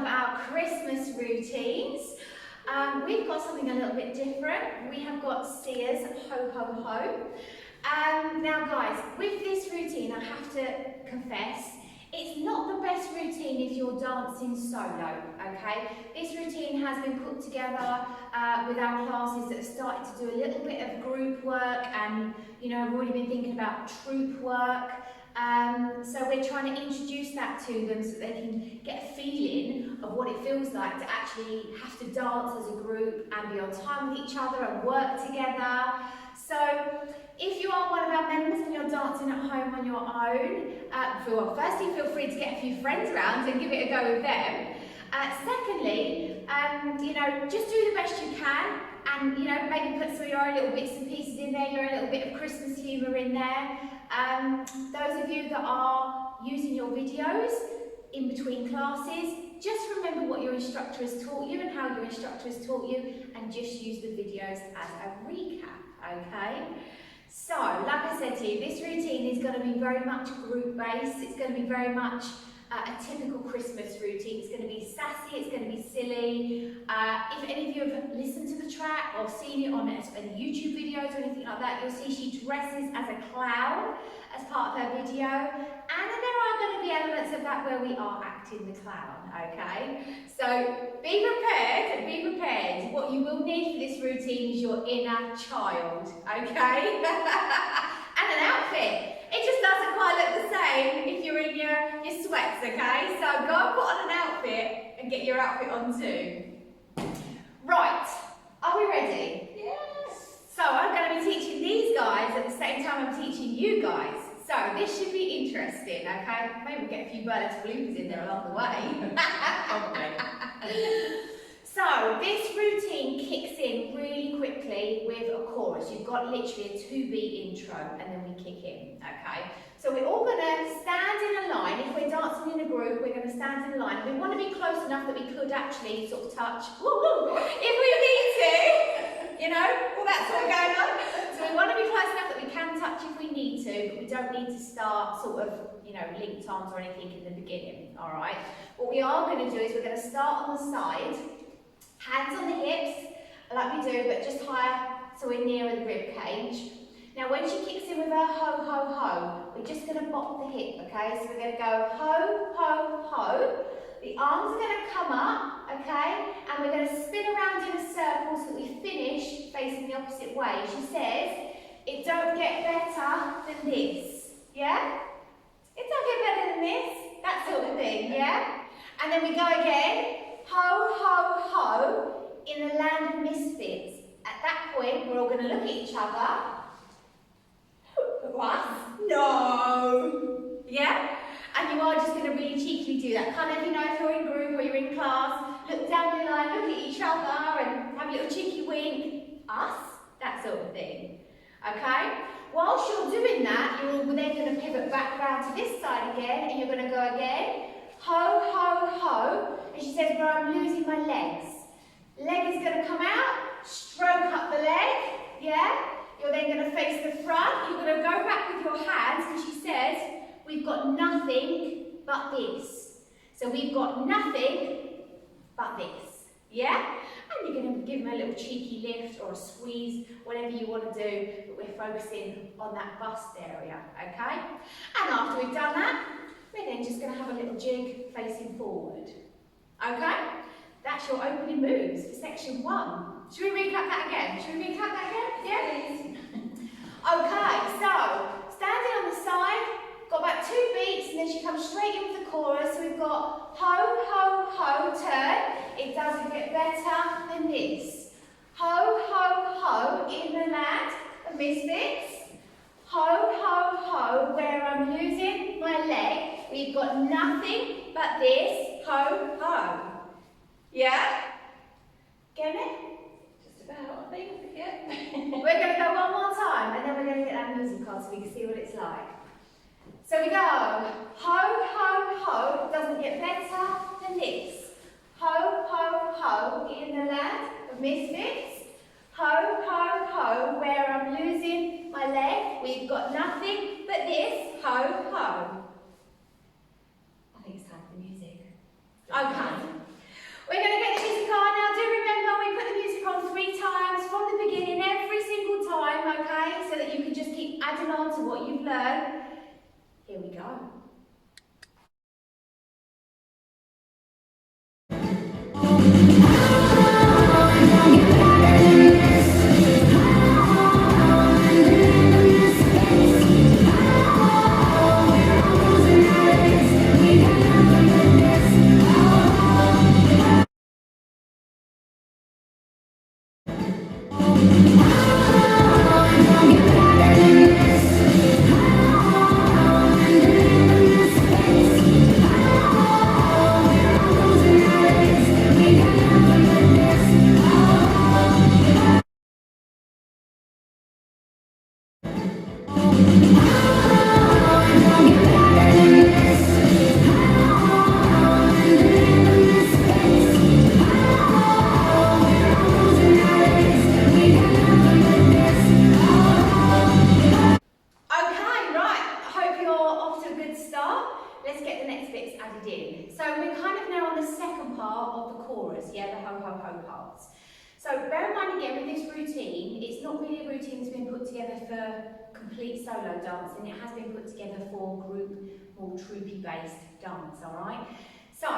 of our Christmas routines. We've got something a little bit different. We have got Sia's Ho Ho Ho. Now guys, with this routine, I have to confess, it's not the best routine if you're dancing solo, okay? This routine has been put together with our classes that have started to do a little bit of group work, and you know, we've already been thinking about troop work. So we're trying to introduce that to them so they can get a feeling of what it feels like to actually have to dance as a group and be on time with each other and work together. So if you are one of our members and you're dancing at home on your own, well, firstly, feel free to get a few friends around and give it a go with them. Secondly, you know, just do the best you can, and you know, maybe put some of your own little bits and pieces in there, your own little bit of Christmas humour in there. Those of you that are using your videos in between classes, just remember what your instructor has taught you and how your instructor has taught you, and just use the videos as a recap, okay? So, like I said to you, this routine is going to be very much group-based. It's going to be very much a typical Christmas routine. It's going to be sassy, it's going to be silly. If any of you have listened to the track or seen it on any YouTube videos or anything like that, you'll see she dresses as a clown as part of her video. And there are going to be elements of that where we are acting the clown, okay? So be prepared, be prepared. What you will need for this routine is your inner child, okay? And an outfit. It just doesn't quite look the same if you're in your sweats, okay? So go and put on an outfit and get your outfit on too. Right, are we ready? Yes. So I'm going to be teaching these guys at the same time I'm teaching you guys. So this should be interesting, okay? Maybe we'll get a few burlesque bloopers in there along the way. So this routine kicks in really quickly with a chorus. You've got literally a 2-beat intro and then we kick in, okay? So we're all going to stand in a line. If we're dancing in a group, we're going to stand in a line. We want to be close enough that we could actually sort of touch, if we need to, you know, all that sort of going on. So we want to be close enough that we can touch if we need to, but we don't need to start sort of, you know, linked arms or anything in the beginning, all right? What we are going to do is we're going to start on the side. Hands on the hips, like we do, but just higher so we're nearer the rib cage. Now when she kicks in with her ho, ho, ho, we're just going to bop the hip, okay? So we're going to go ho, ho, ho. The arms are going to come up, okay? And we're going to spin around in a circle so that we finish facing the opposite way. She says, it don't get better than this, yeah? It don't get better than this, that sort of thing, yeah? And then we go again. Ho, ho, ho, in the land of misfits. At that point, we're all going to look at each other. Us? No. Yeah? And you are just going to really cheekily do that. Kind of, you know, if you're in group or you're in class, look down your line, look at each other and have a little cheeky wink. Us? That sort of thing. Okay? Whilst you're doing that, you're then going to pivot back round to this side again, and you're going to go again. Ho, ho, ho. And she says, well, I'm losing my legs. Leg is going to come out, stroke up the leg, yeah? You're then going to face the front. You're going to go back with your hands, and she says, we've got nothing but this. So we've got nothing but this, yeah? And you're going to give them a little cheeky lift or a squeeze, whatever you want to do, but we're focusing on that bust area, okay? And after we've done that, we're then just going to have a little jig facing forward. Okay? That's your opening moves for section 1. Should we recap that again? Yeah? Okay, so standing on the side, got about 2 beats, and then she comes straight in with the chorus. So we've got ho, ho, ho, turn. It doesn't get better than this. Ho, ho, ho, in the land of misfits. Ho, ho, ho, where I'm losing my leg. We've got nothing but this. Ho, ho. Yeah? Get it? Just about, I think, yeah. We're going to go one more time, and then we're going to get that music on so we can see what it's like. So we go, ho, ho, ho, doesn't get better than this. Ho, ho, ho, in the land of misfits. Ho, ho, ho, where I'm losing my leg. We've got nothing but this. Ho, ho. I think it's time for the music. Okay. added in. So we're kind of now on the second part of the chorus, yeah, the ho ho ho parts. So bear in mind again with this routine, it's not really a routine that's been put together for complete solo dancing, it has been put together for group, more troupy based dance, alright? So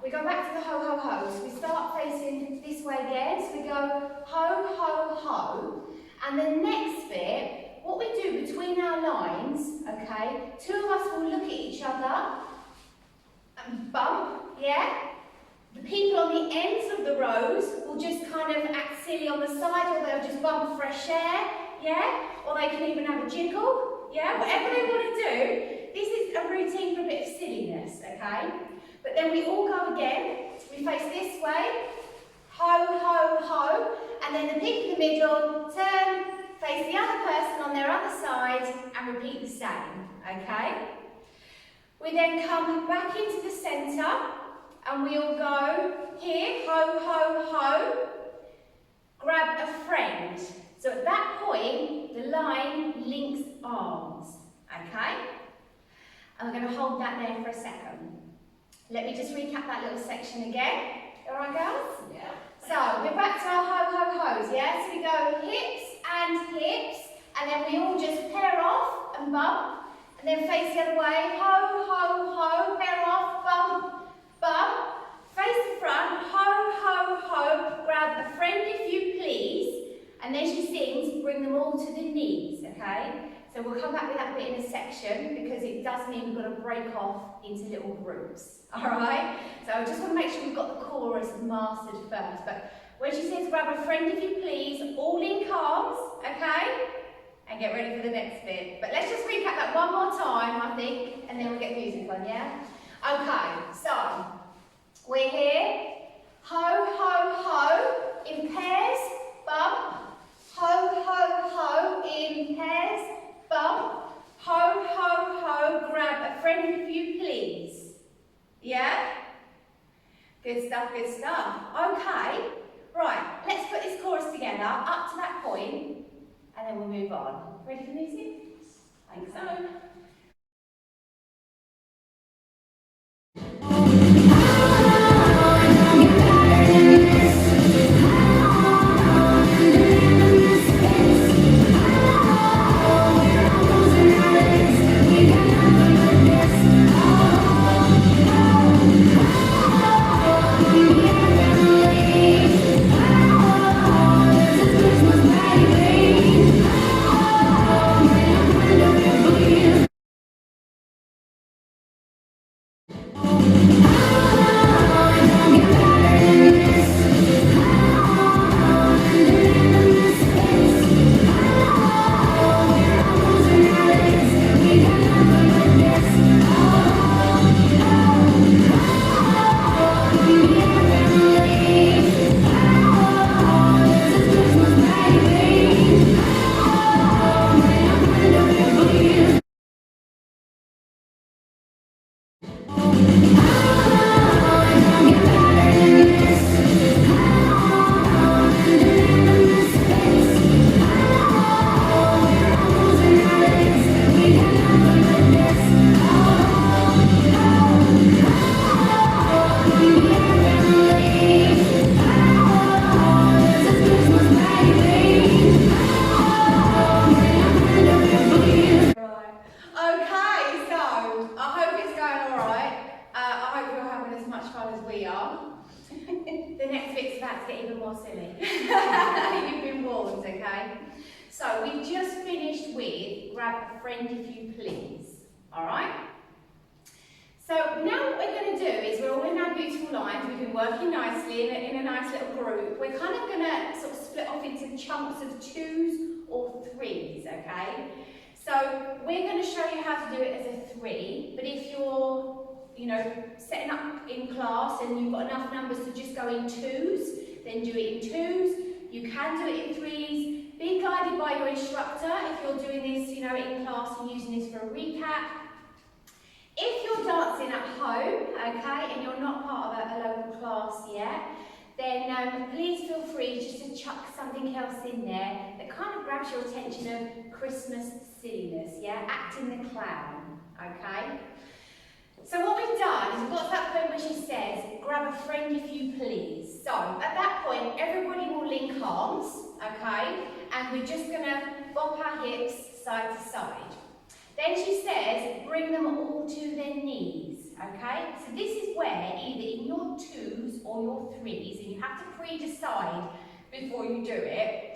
we go back to the ho ho ho, so we start facing this way again, so we go ho ho ho, and the next bit, what we do between our lines, okay, two of us will look at each other and bump, yeah? The people on the ends of the rows will just kind of act silly on the side, or they'll just bump fresh air, yeah? Or they can even have a jiggle, yeah? Whatever they want to do. This is a routine for a bit of silliness, okay? But then we all go again. We face this way, ho, ho, ho, and then the people in the middle turn, face the other person on their other side, and repeat the same, okay? We then come back into the centre, and we all go here, ho, ho, ho, grab a friend. So at that point, the line links arms, okay? And we're going to hold that there for a second. Let me just recap that little section again. All right, girls? Yeah. So we're back to our ho, ho, ho's, yeah? So we go hips, and then we all just pair off and bump, and then face the other way, ho, ho, ho, pair off, bump, bump, face the front, ho, ho, ho, grab a friend if you please, and then she sings, bring them all to the knees, okay? So we'll come back with that bit in a section because it does mean we've got to break off into little groups, alright? So I just want to make sure we've got the chorus mastered first, but when she says grab a friend if you please, all in arms, okay? And get ready for the next bit. But let's just recap that one more time, I think, and then we'll get music on, yeah? Okay, so we're here, ho, ho, ho, in pairs, bump, ho, ho, ho, in pairs, bump, ho, ho, ho, grab a friend if you please. Yeah? Good stuff, good stuff. Okay, right, let's put this chorus together up to that point, and then we'll move on. Ready for music? I think so. The next bit's about to get even more silly. You've been warned, okay? So we've just finished with grab a friend if you please, alright? So now what we're going to do is we're all in our beautiful lines, we've been working nicely in a nice little group. We're kind of going to sort of split off into chunks of 2s or 3s, okay? So we're going to show you how to do it as a 3, but if you're setting up in class and you've got enough numbers to just go in 2s, then do it in 2s. You can do it in 3s. Be guided by your instructor if you're doing this, in class and using this for a recap. If you're dancing at home, okay, and you're not part of a local class yet, then please feel free just to chuck something else in there that kind of grabs your attention of Christmas silliness, yeah, acting the clown, okay? So what we've done is we've got to that point where she says, grab a friend if you please. So at that point, everybody will link arms, okay? And we're just going to bop our hips side to side. Then she says, bring them all to their knees, okay? So this is where either in your 2s or your 3s, and you have to pre-decide before you do it,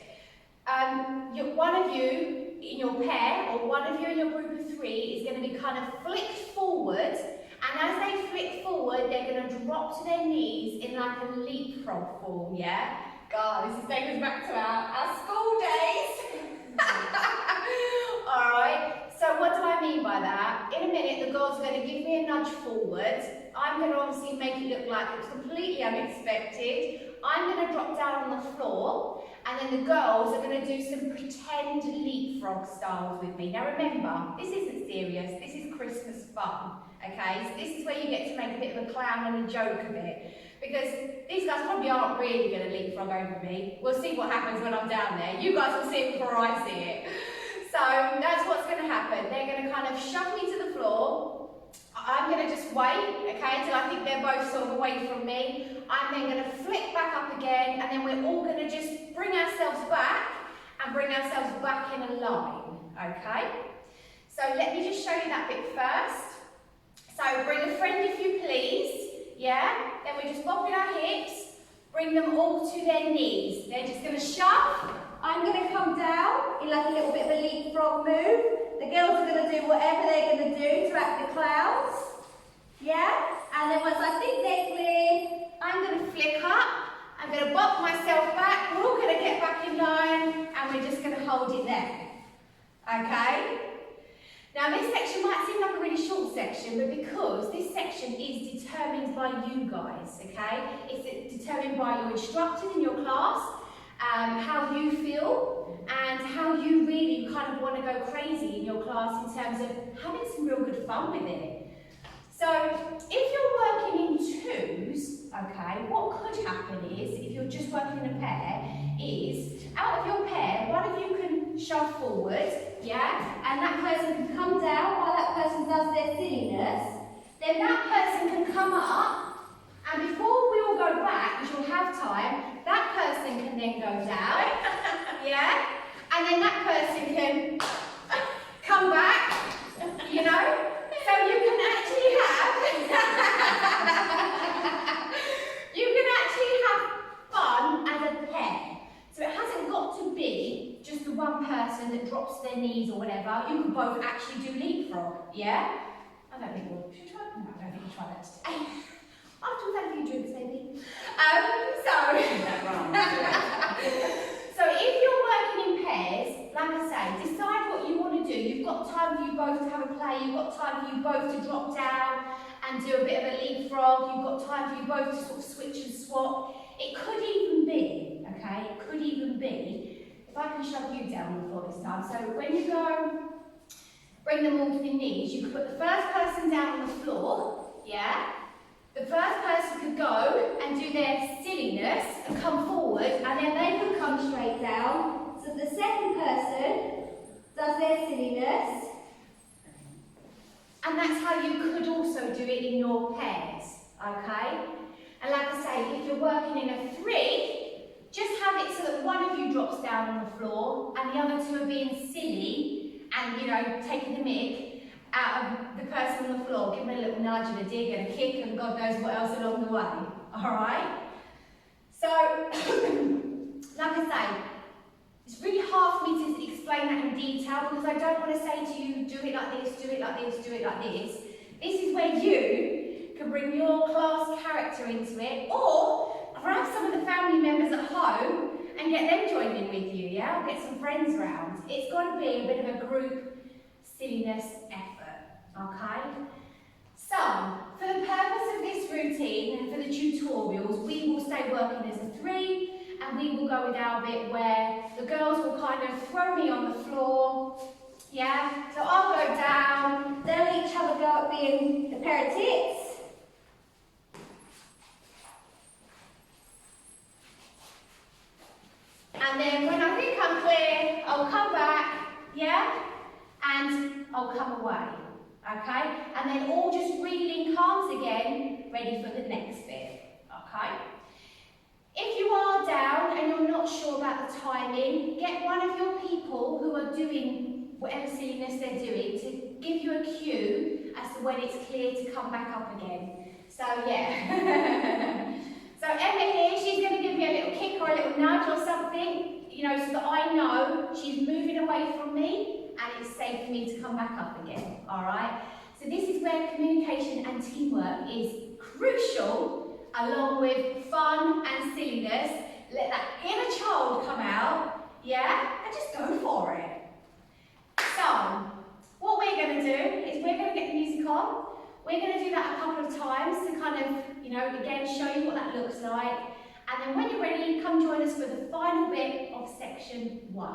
one of you in your pair or one of you in your group of 3 is going to be kind of flicked forward, and as they flick forward, they're going to drop to their knees in like a leapfrog form, yeah? Guys, this takes us back to our school days. Alright, so what do I mean by that? In a minute, the girls are going to give me a nudge forward. I'm going to obviously make it look like it was completely unexpected. I'm going to drop down on the floor, and then the girls are going to do some pretend leapfrog styles with me. Now remember, this isn't serious, this is Christmas fun, okay? So this is where you get to make a bit of a clown and a joke of it. Because these guys probably aren't really going to leapfrog over me. We'll see what happens when I'm down there. You guys will see it before I see it. So that's what's going to happen. They're going to kind of shove me to the floor. I'm going to just wait, okay, until I think they're both sort of away from me. I'm then going to flick back up again, and then we're all going to just bring ourselves back and bring ourselves back in a line, okay? So let me just show you that bit first. So bring a friend if you please, yeah? Then we're just bopping our hips, bring them all to their knees. They're just going to shove. I'm going to come down in like a little bit of a leapfrog move. The girls are going to do whatever they're going to do to act the clowns. Yeah? And then once I think they're clear, I'm going to flick up. I'm going to bop myself back. We're all going to get back in line, and we're just going to hold it there. Okay? Now this section might seem like a really short section, but because this section is determined by you guys, okay? It's determined by your instructors in your class, how you feel, and how you really kind of want to go crazy in your class in terms of having some real good fun with it. So if you're working in 2s, okay, what could happen is, if you're just working in a pair, is out of your pair, one of you can shove forward, yeah, and that person can come down while that person does their silliness. Then that person can come up, and before we all go back, because you'll have time, that person can then go down, yeah, and then that person can come back, you know, so you can actually have fun as a pair. So it hasn't got to be just the one person that drops their knees or whatever. You can both actually do leapfrog, yeah? I don't think we'll, should we try? No, I don't think we'll try that today. After we've had a few drinks, maybe. So if you're working in pairs, like I say, decide what you want to do. You've got time for you both to have a play. You've got time for you both to drop down and do a bit of a leapfrog. You've got time for you both to sort of switch and swap. It could even be, okay, it could even be, if I can shove you down on the floor this time. So when you go, bring them all to the knees, you can put the first person down on the floor, yeah? The first person could go and do their silliness and come forward, and then they could come straight down. So the second person does their silliness, and that's how you could also do it in your pairs, okay? And like I say, if you're working in a 3, just have it so that one of you drops down on the floor and the other 2 are being silly and, you know, taking the mick out of the person on the floor. Give them a little nudge and a dig and a kick and God knows what else along the way. Alright? So, like I say, it's really hard for me to explain that in detail because I don't want to say to you, do it like this, do it like this, do it like this. This is where you can bring your class character into it, or grab some of the family members at home and get them joined in with you, yeah? Or get some friends around. It's got to be a bit of a group silliness effort, okay? So, for the purpose of this routine and for the tutorials, we will stay working as a 3, and we will go with our bit where the girls will kind of throw me on the floor, yeah? So I'll go down, they'll each have a go at being a pair of tits. And then when I think I'm clear, I'll come back, yeah? And I'll come away, okay? And then all just relink ready for the next bit, okay? If you are down and you're not sure about the timing, get one of your people who are doing whatever silliness they're doing to give you a cue as to when it's clear to come back up again. So yeah. So Emma here, she's going to give me a little kick or a little nudge or something, you know, so that I know she's moving away from me and it's safe for me to come back up again, all right? So this is where communication and teamwork is crucial, along with fun and silliness. Let that inner child come out, yeah, and just go for it. So, what we're going to do is we're going to get the music on. We're going to do that a couple of times to kind of, you know, again, show you what that looks like. And then when you're ready, come join us for the final bit of section 1.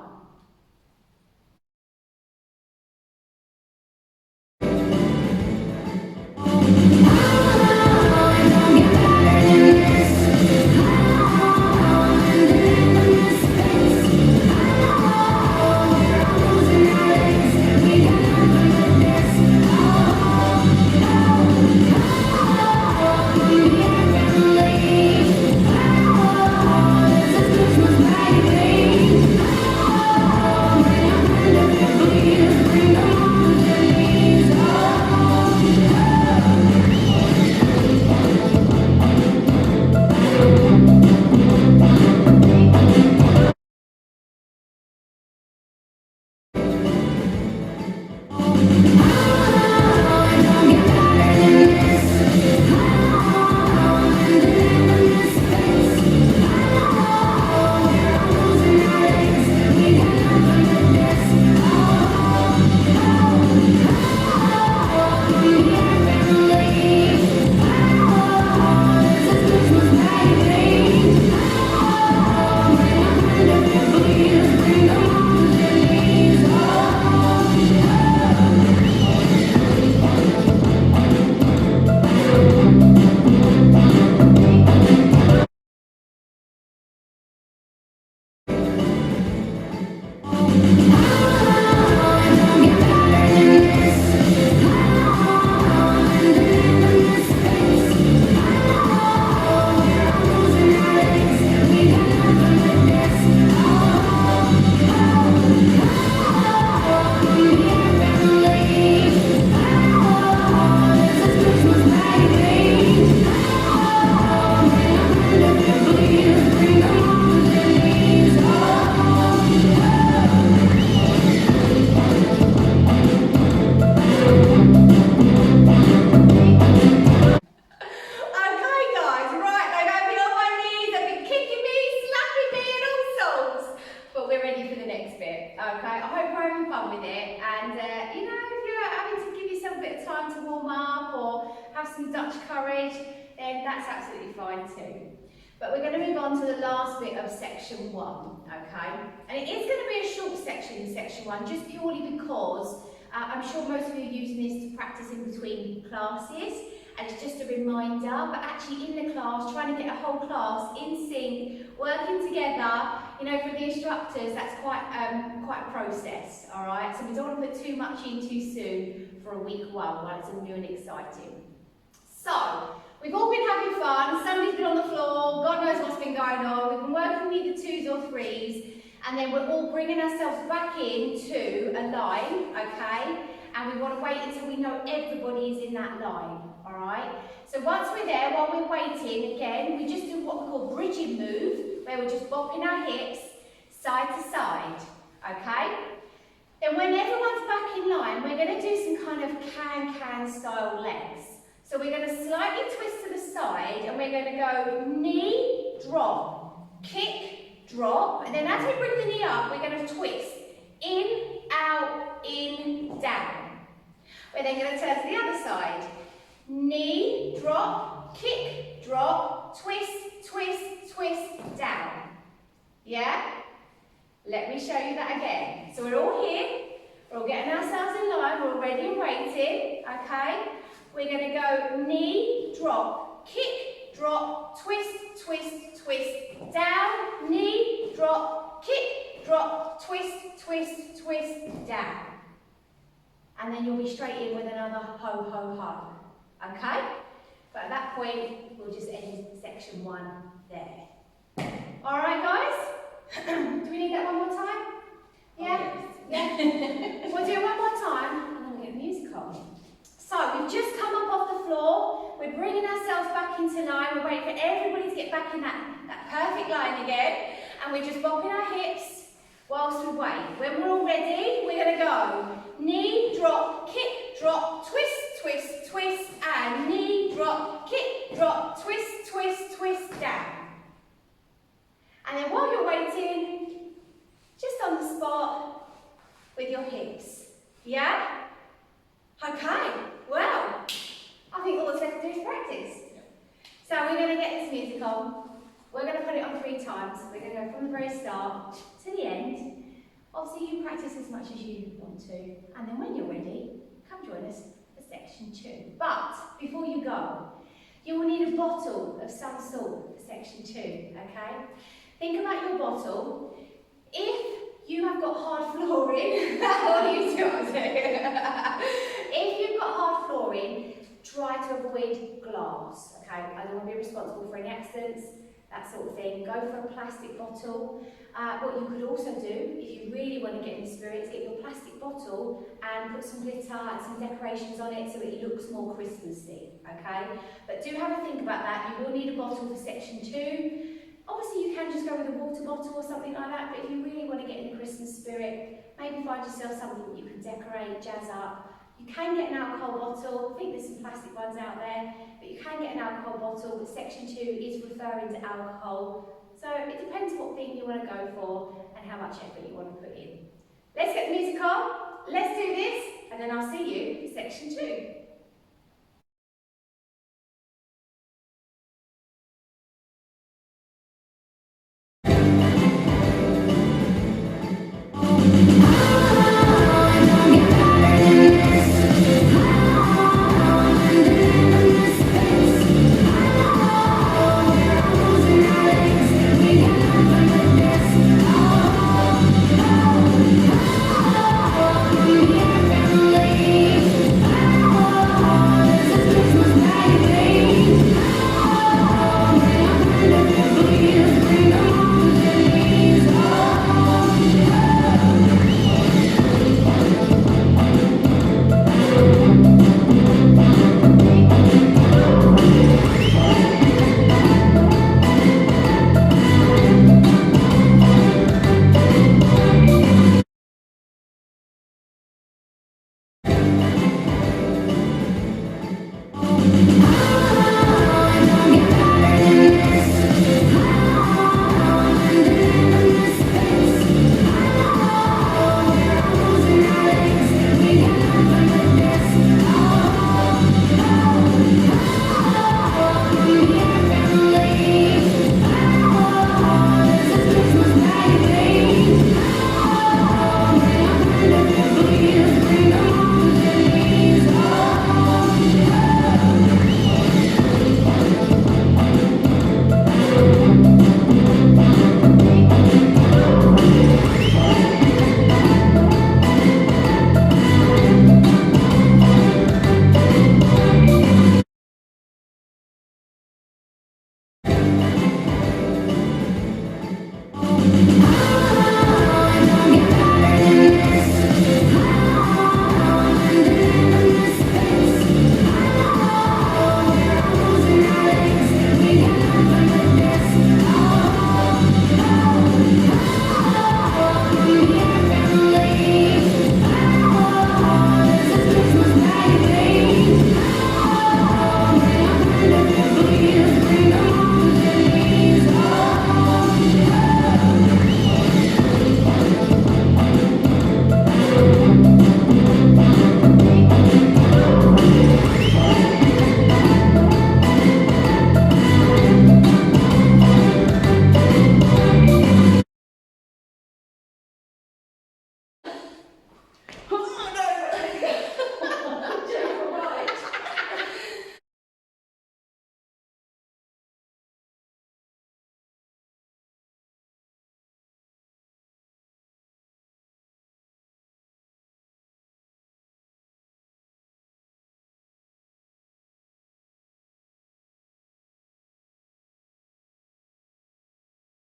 But we're going to move on to the last bit of section 1, okay? And it is going to be a short section in section 1, just purely because I'm sure most of you are using this to practice in between classes, and it's just a reminder, but actually in the class, trying to get a whole class in sync, working together, you know, for the instructors, that's quite a process, all right? So we don't want to put too much in too soon for a week 1 while it's all new and exciting. So, we've all been having fun, somebody's been on the floor, God knows what's been going on, we've been working with either 2s or 3s, and then we're all bringing ourselves back into a line, okay? And we want to wait until we know everybody is in that line, all right? So once we're there, while we're waiting, again, we just do what we call bridging move, where we're just bopping our hips side to side, okay? Then when everyone's back in line, we're going to do some kind of can-can style legs. So we're going to slightly twist to the side, and we're going to go knee, drop, kick, drop, and then as we bring the knee up, we're going to twist. In, out, in, down. We're then going to turn to the other side. Knee, drop, kick, drop, twist, twist, twist, down. Yeah? Let me show you that again. So we're all here, we're all getting ourselves in line, we're all ready and waiting, okay? We're going to go knee, drop, kick, drop, twist, twist, twist, down, knee, drop, kick, drop, twist, twist, twist, down. And then you'll be straight in with another ho, ho, ho. Okay? But at that point, we'll just end section 1 there. Alright guys? Do we need that one more time? Yeah? Yeah? We'll do it one more time and then we'll get the music on. So we've just come up off the floor, we're bringing ourselves back into line, we're waiting for everybody to get back in that perfect line again, and we're just bopping our hips whilst we wait. When we're all ready, we're going to go knee, drop, kick, drop, twist, twist, twist, and knee, drop, kick, drop, twist, twist, twist, down. And then while you're waiting, just on the spot with your hips. Yeah? Okay, well, I think all that's left to do is practice. So we're going to get this music on. We're going to put it on 3 times. We're going to go from the very start to the end. Obviously, you practice as much as you want to. And then when you're ready, come join us for section 2. But before you go, you will need a bottle of some sort for section 2, okay? Think about your bottle. If you have got hard flooring, what are you doing? If you've got hard flooring, try to avoid glass, okay? I don't want to be responsible for any accidents, that sort of thing. Go for a plastic bottle. What you could also do, if you really want to get in the spirit, is get your plastic bottle and put some glitter and some decorations on it so it looks more Christmassy, okay? But do have a think about that. You will need a bottle for section 2. Obviously you can just go with a water bottle or something like that, but if you really want to get in the Christmas spirit, maybe find yourself something that you can decorate, jazz up. You can get an alcohol bottle. I think there's some plastic ones out there, but you can get an alcohol bottle, but section 2 is referring to alcohol. So it depends what theme you want to go for and how much effort you want to put in. Let's get the music on, let's do this, and then I'll see you in section 2.